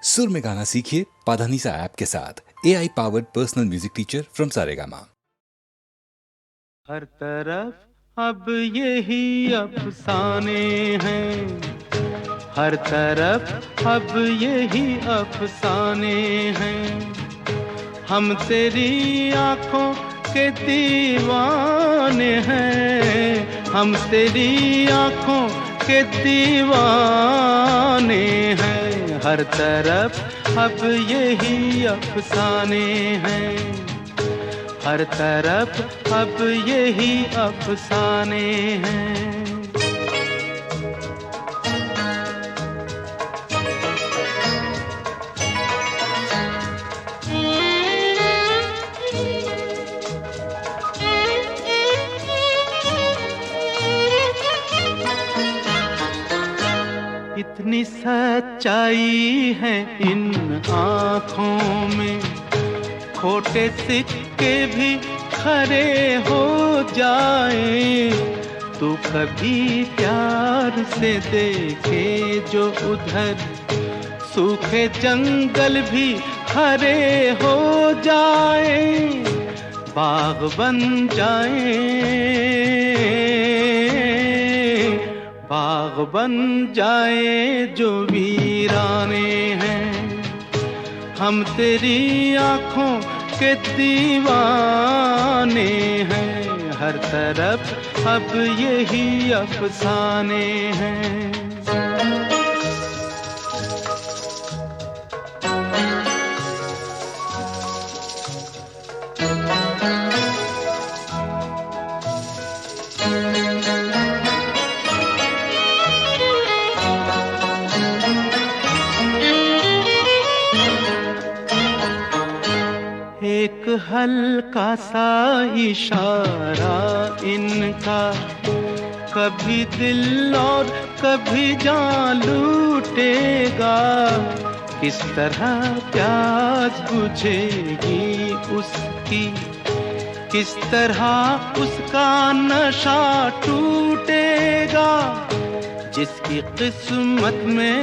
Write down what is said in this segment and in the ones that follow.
सुर में गाना सीखिए पाधानीसा ऐप के साथ। AI powered personal music teacher from Saregama. हर तरफ अब यही अफसाने हैं, हर तरफ अब यही अफसाने हैं। हम तेरी आंखों के दीवाने हैं, हम तेरी आंखों के दीवाने हैं। हर तरफ अब यही अफसाने हैं, हर तरफ अब यही अफसाने हैं। इतनी सच्चाई है इन आँखों में, खोटे सिक्के भी खरे हो जाए। तू कभी प्यार से देखे जो उधर, सूखे जंगल भी हरे हो जाए, बाग बन जाए, बाग बन जाए जो वीराने हैं। हम तेरी आँखों के दीवाने हैं, हर तरफ अब यही अफसाने हैं। एक हल्का सा इशारा इनका, कभी दिल और कभी जान लूटेगा। किस तरह प्यास बुझेगी उसकी, किस तरह उसका नशा टूटेगा। जिसकी किस्मत में,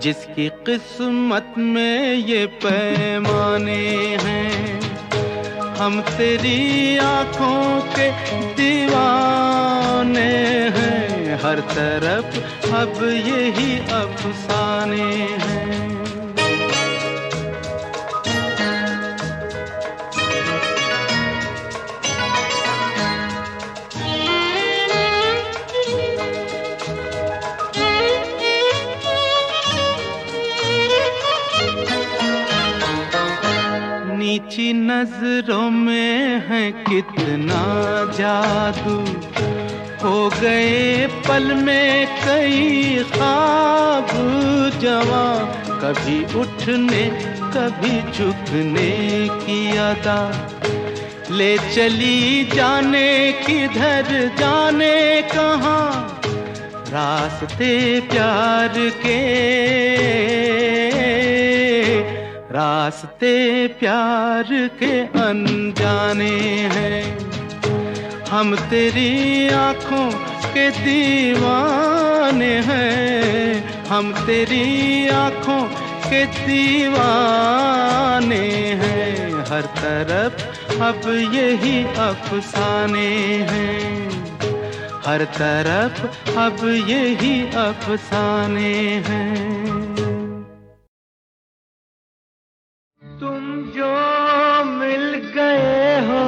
जिसकी किस्मत में ये पैमाने हैं। हम तेरी आँखों के दीवाने हैं, हर तरफ अब यही अफसाने हैं। नीची नजरों में है कितना जादू, हो गए पल में कई ख्वाब जवां। कभी उठने कभी झुकने की अदा, ले चली जाने किधर जाने कहाँ। रास्ते प्यार के, रास्ते प्यार के अनजाने हैं। हम तेरी आँखों के दीवाने हैं, हम तेरी आँखों के दीवाने हैं। हर तरफ अब यही अफसाने हैं, हर तरफ अब यही अफसाने हैं। तुम जो मिल गए हो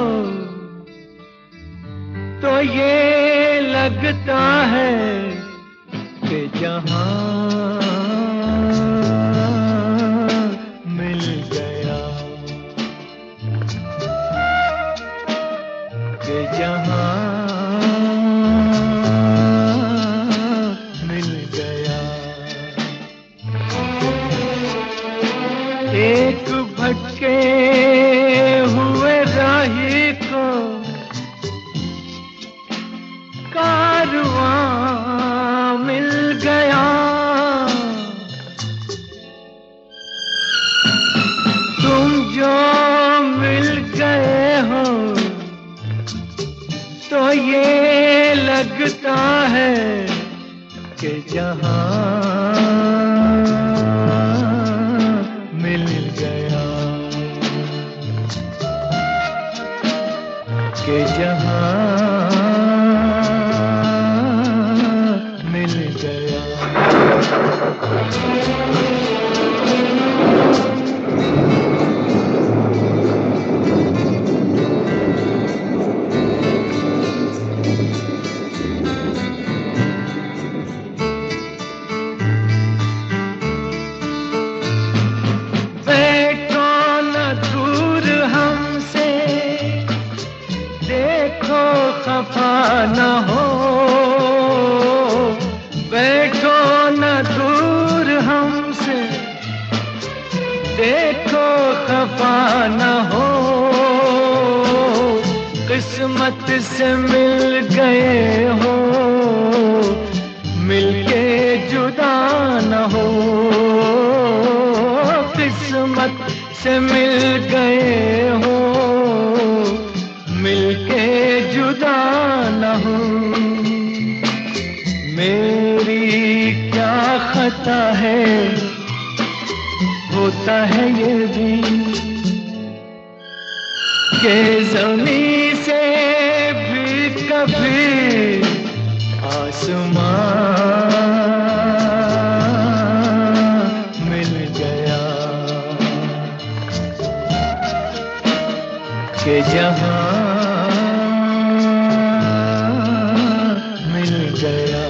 तो ये लगता है कि जहां मिल गया, कि जहां मिल गया। एक भटके हुए राही को कारवां मिल गया। तुम जो मिल गए हो तो ये लगता है के जहां मिल गया, के जहां मिल गया। बैठो न दूर हमसे, देखो खफा न हो। बैठो न दूर हमसे, देखो खफा न हो। किस्मत से मिल गए हो, मिलके जुदा न हो। किस्मत से मिल गए हो, मिलके जुदा न हो। मेरी क्या खता है, होता है ये भी कि ज़मीं से भी कभी आसमां मिल गया, कि जहां मिल गया।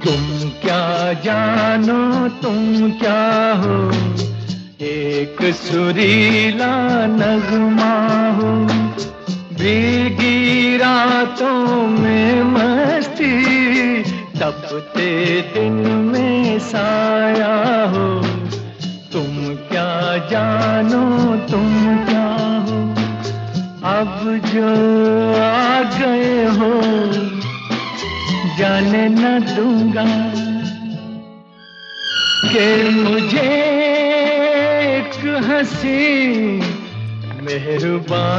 तुम क्या जानो, तुम क्या हो, एक सुरीला नगमा हो। भीगी रातों में मस्ती, तपते दिन में साया हो। तुम क्या जानो, तुम क्या हो, अब जो आ गए हो, जाने न दूंगा कि मुझे एक हंसी मेहरबान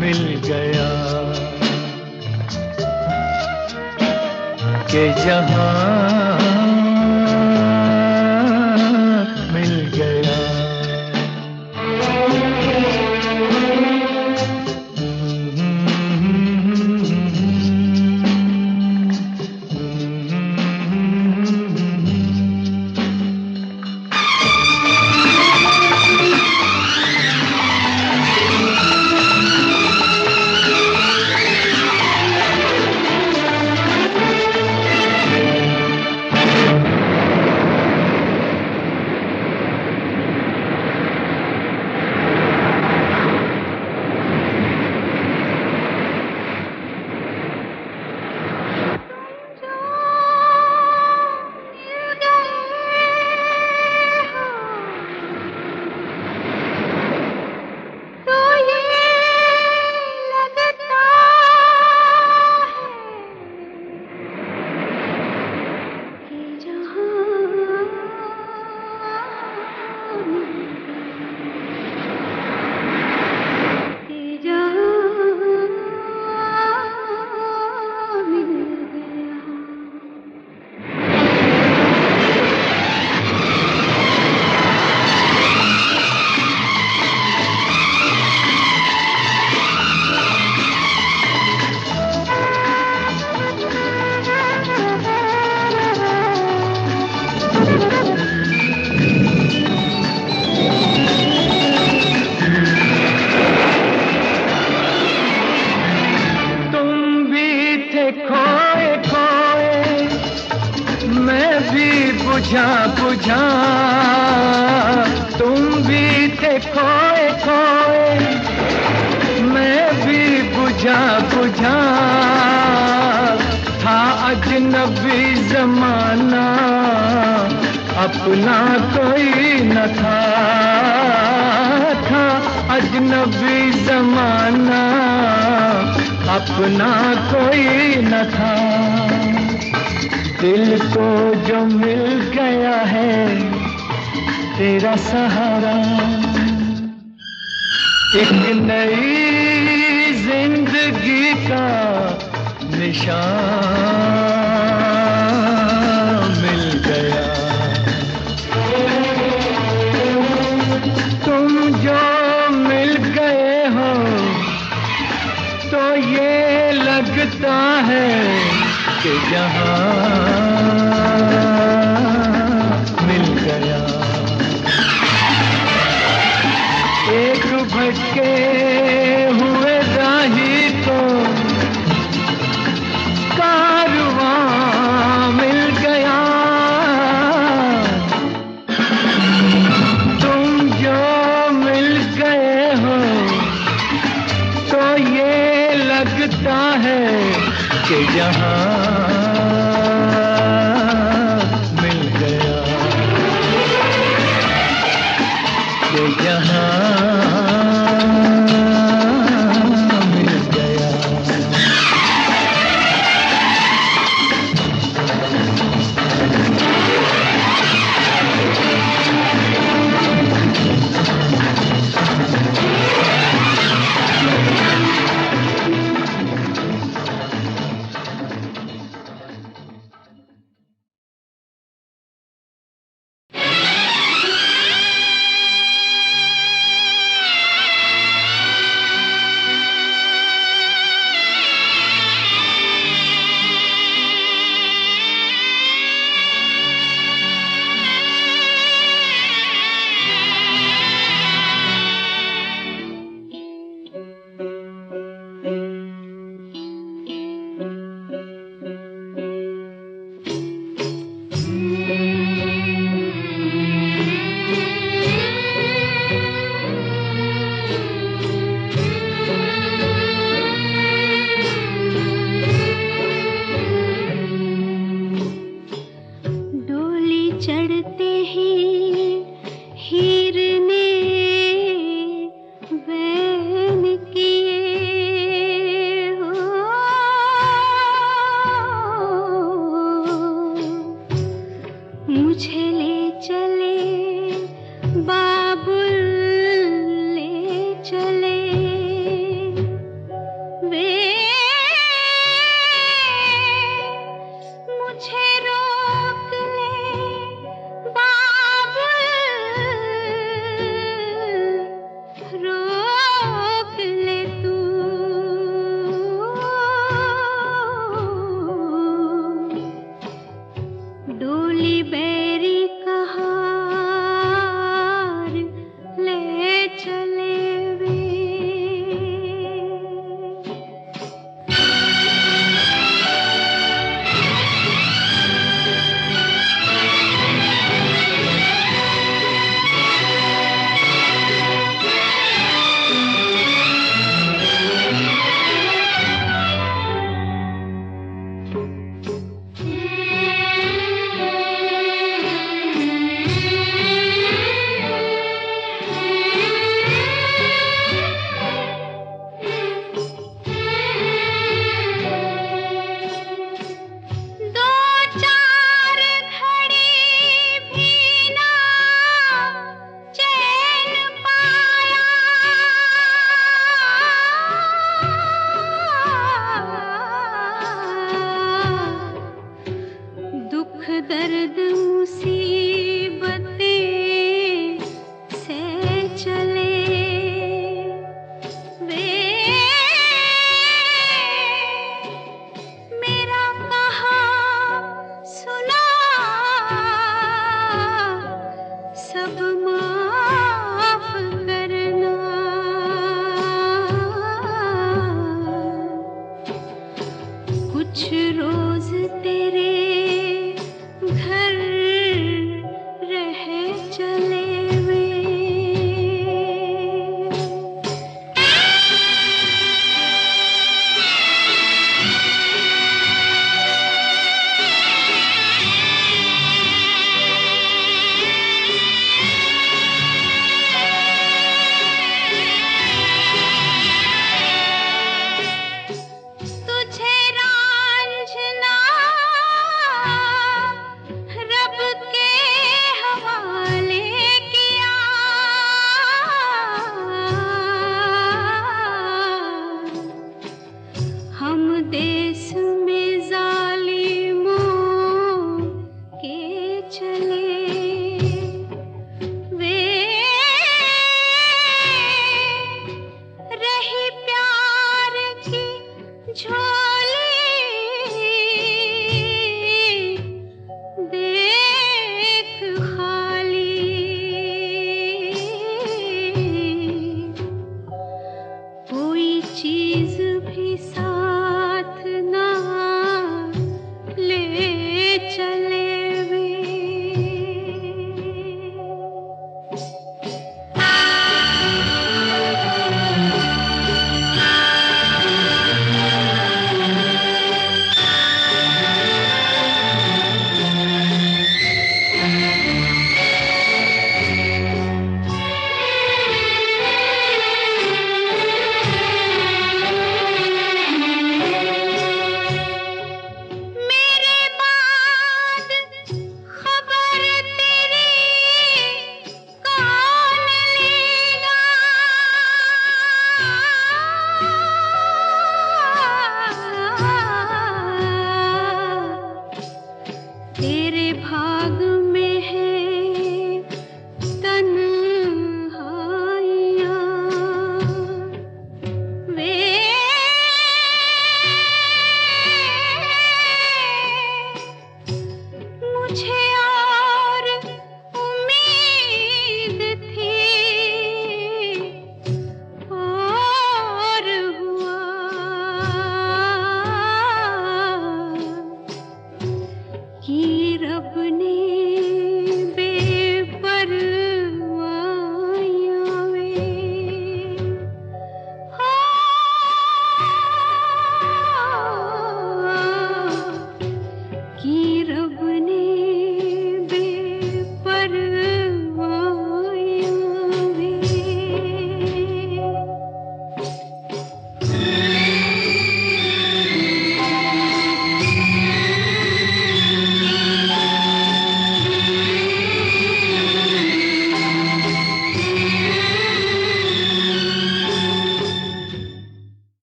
मिल गया, कि जहां मिल गया। खोए खोए मैं भी बुझा बुझा था अजनबी जमाना अपना कोई न था अजनबी जमाना अपना कोई न था दिल को जो मिल गया है तेरा सहारा एक नई जिंदगी का निशान मिल गया तुम जो मिल गए हो तो ये लगता है कि जहां मिल गया एक भटके हुए राही को कारवां मिल गया तुम जो मिल गए हो तो ये लगता है कि जहां मिल गया कि जहां मिल गया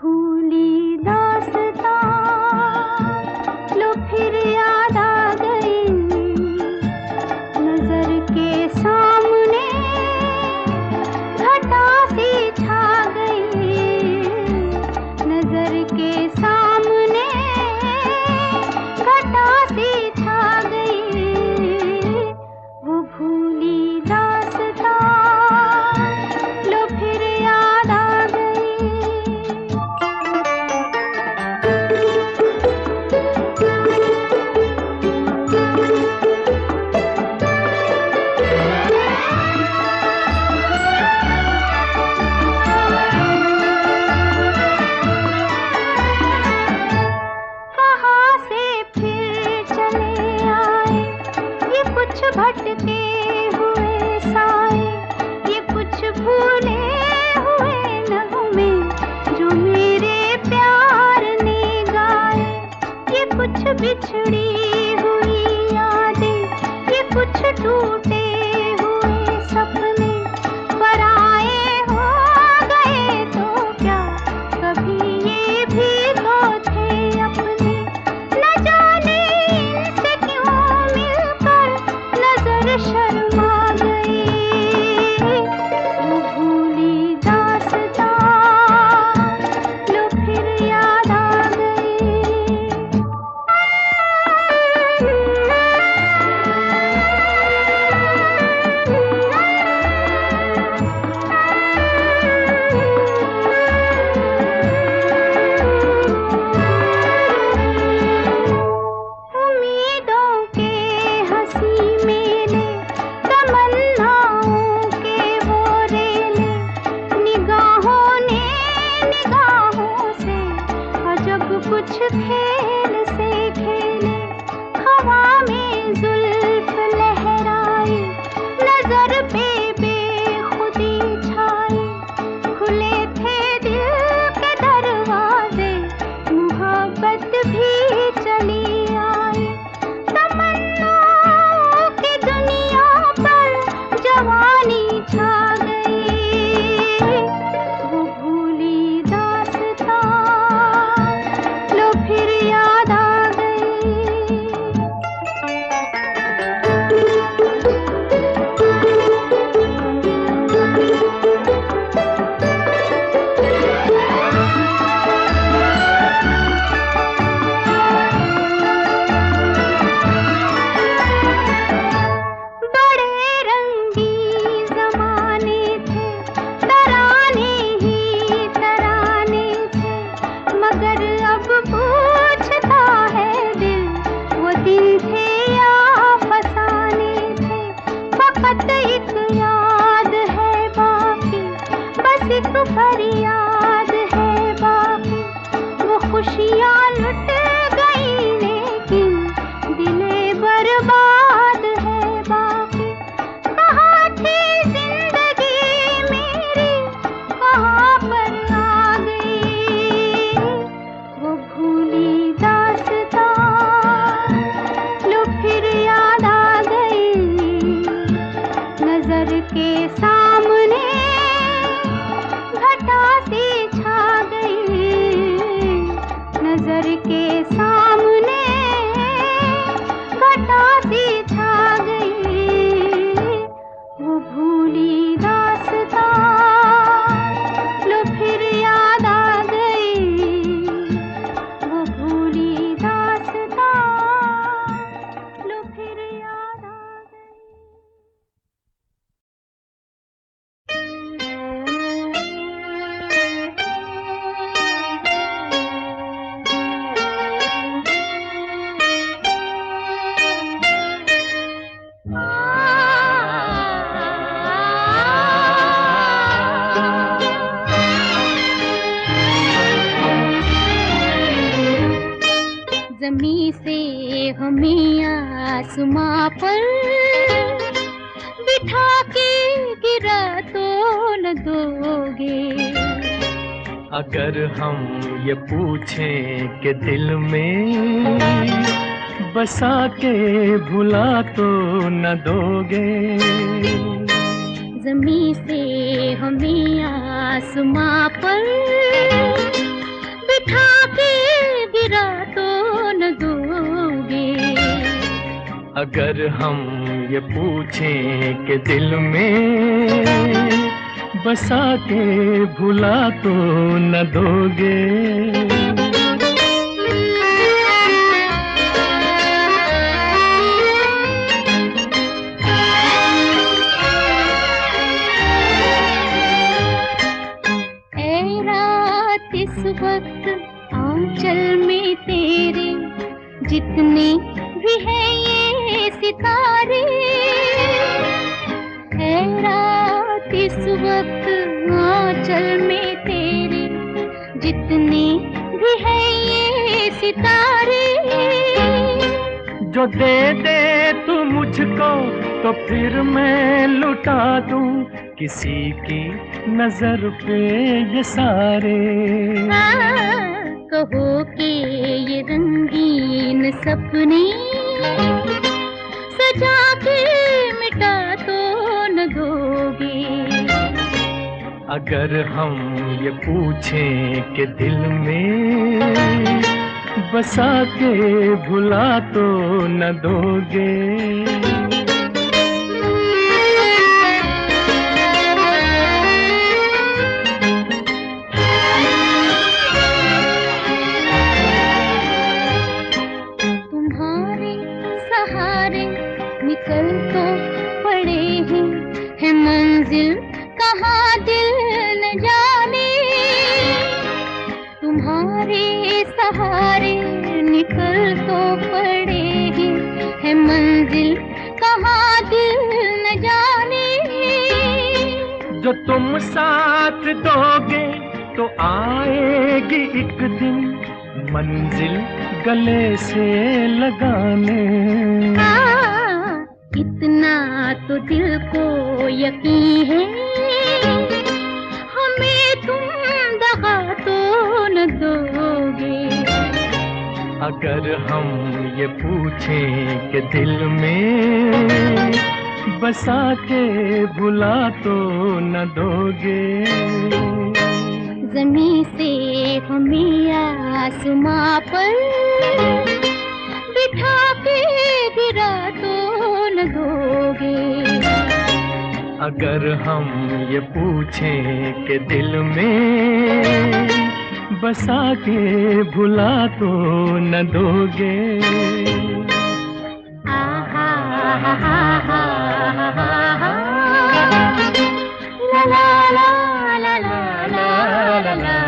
भूली दास्तां लो फिर याद आ गई, नजर के सामने घटा सी छा गई, नजर के सामने घटा सी छा गई, वो भूली दास्तां लो फिर याद आ गई। कहाँ से फिर चले आए ये कुछ भटके हुए साए, ये कुछ भूले हुए नगमे जो मेरे प्यार ने गाए, ये कुछ बिछड़ी हुई यादें, ये कुछ टूटे हुए सपने, पराए हो गए तो क्या कभी ये भी तो थे अपने, न जाने इनसे क्यों मिलकर नजर शर्मा गई, वो भूली दास्तां लो फिर याद आ गई। उम्मीदों के हंसी मेले, तमन्नाओं के वो रेले, निगाहों ने निगाहों से अजब कुछ खेल से खेले, हवा में जुल्फ लहराई, नजर पे बेखुदी छाई, खुले थे दिल के दरवाजे, मोहब्बत भी चली आई, तमन्नाओं की दुनिया पर जवानी छा गई, वो भूली दास्तां लो फिर याद आ गई। बड़े रंगीन ज़माने थे, तराने ही तराने थे, मगर अब पूछता है दिल वो दिन थे या फसाने थे, फकत एक याद है बाकी, बस एक फरियाद है बाकी, वो खुशियाँ लुट गई लेकिन दिले बर्बाद है बाकी, कहाँ थी जिंदगी मेरी कहाँ पर आ गई, वो भूली दास्तां लो फिर याद आ गई, नजर के सामने घटा सी छा गई, नजर के सामने घटा सी छा गई, वो भूली दास्तां लो फिर याद आ गई, वो भूली दास्तां लो फिर याद आ गई। जमी से हमें आसमां पर बिठा के गिरा तो न दोगे, अगर हम ये पूछें कि दिल में बसा के भुला तो न दोगे। ज़मीं से हमें आसमां पर बिठा के गिरा तो न दोगे। अगर हम ये पूछें कि दिल में बसा के भुला तो न दोगे। ऐ रात इस वक्त आंचल में तेरे जितने भी हैं ये सितारे। ऐ रात इस वक्त आंचल में तेरे जितने भी हैं ये सितारे। जो दे दे तू मुझको तो फिर मैं लुटा दूं किसी की नजर पे ये सारे। कहो कि ये रंगीन सपने सजा के मिटा तो न दोगे। अगर हम ये पूछें कि दिल में बसा के भुला तो न दोगे। निकल तो पड़े हैं मंजिल कहाँ दिल न जाने। तुम्हारे सहारे निकल तो पड़े हैं मंजिल कहाँ दिल न जाने। जो तुम साथ दोगे तो आएगी एक दिन मंजिल गले से लगाने। इतना तो दिल को यकीन है हमें तुम दगा तो न दोगे। अगर हम ये पूछें कि दिल में बसा के भुला तो न दोगे। ज़मीं से हमें आसमां पर बिठा के गिरा तो न दोगे। अगर हम ये पूछें कि दिल में बसा के भुला तो न दोगे। आहा हा हा हा हा ला ला ला ला ला ला ला।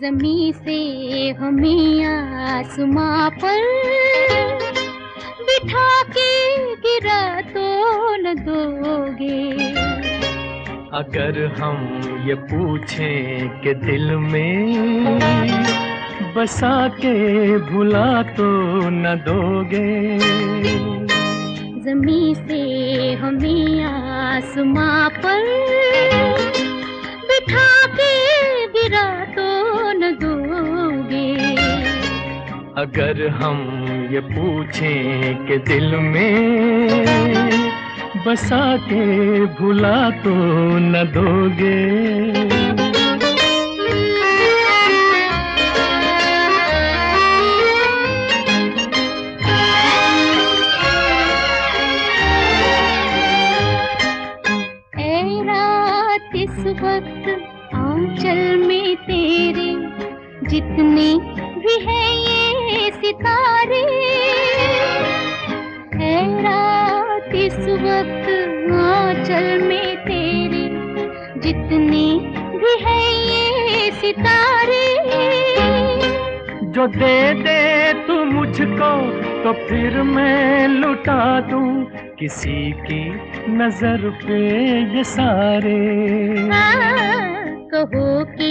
ज़मीं से हमें आसमां पर बिठा के गिरा तो न दोगे। अगर हम ये पूछें कि दिल में बसा के भुला तो न दोगे। ज़मीं से हमें आसमां पर बिठा के गिरा तो न दोगे। अगर हम ये पूछें कि दिल में बसा के भुला तो न दोगे। ऐ रात इस वक्त आंचल में तेरे जितने भी हैं ये सितारे। ऐ रात इस वक्त आंचल में तेरे जितने भी हैं ये सितारे। जो दे दे तू मुझको तो फिर मैं लुटा दूं किसी की नजर पे ये सारे। कहो कि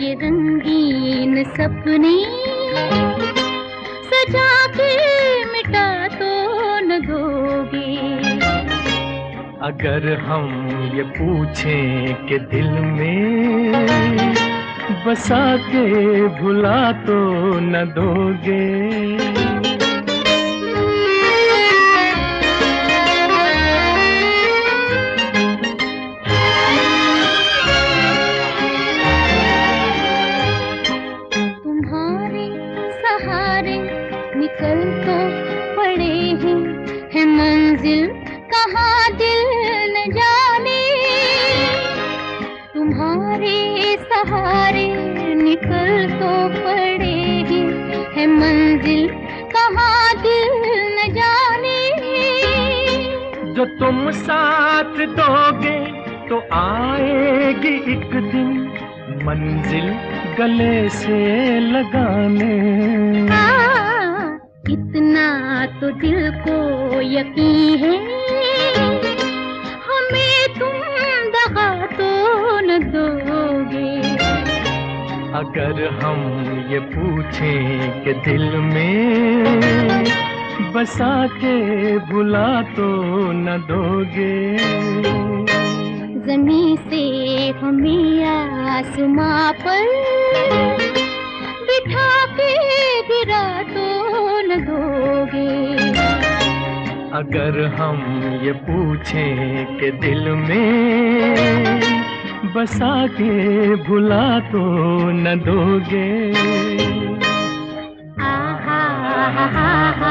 ये रंगीन सपने सजा के मिटा तो न दोगे। अगर हम ये पूछें कि दिल में बसा के भुला तो न दोगे। तुम्हारे सहारे निकल तो पड़े हैं मंजिल कहाँ दिल न जाने। तुम्हारे सहारे निकल तो पड़े हैं मंजिल कहाँ दिल न जाने। जो तुम साथ दोगे तो आएगी एक दिन मंजिल गले से लगाने। इतना तो दिल को यकीन है हमें तुम दगा तो न दोगे। अगर हम ये पूछें कि दिल में बसा के भुला तो न दोगे। ज़मीं से हमें आसमां पर बिठा के गिरा तो न दोगे। अगर हम ये पूछें कि दिल में बसा के भुला तो न दोगे। आहा हा हा हा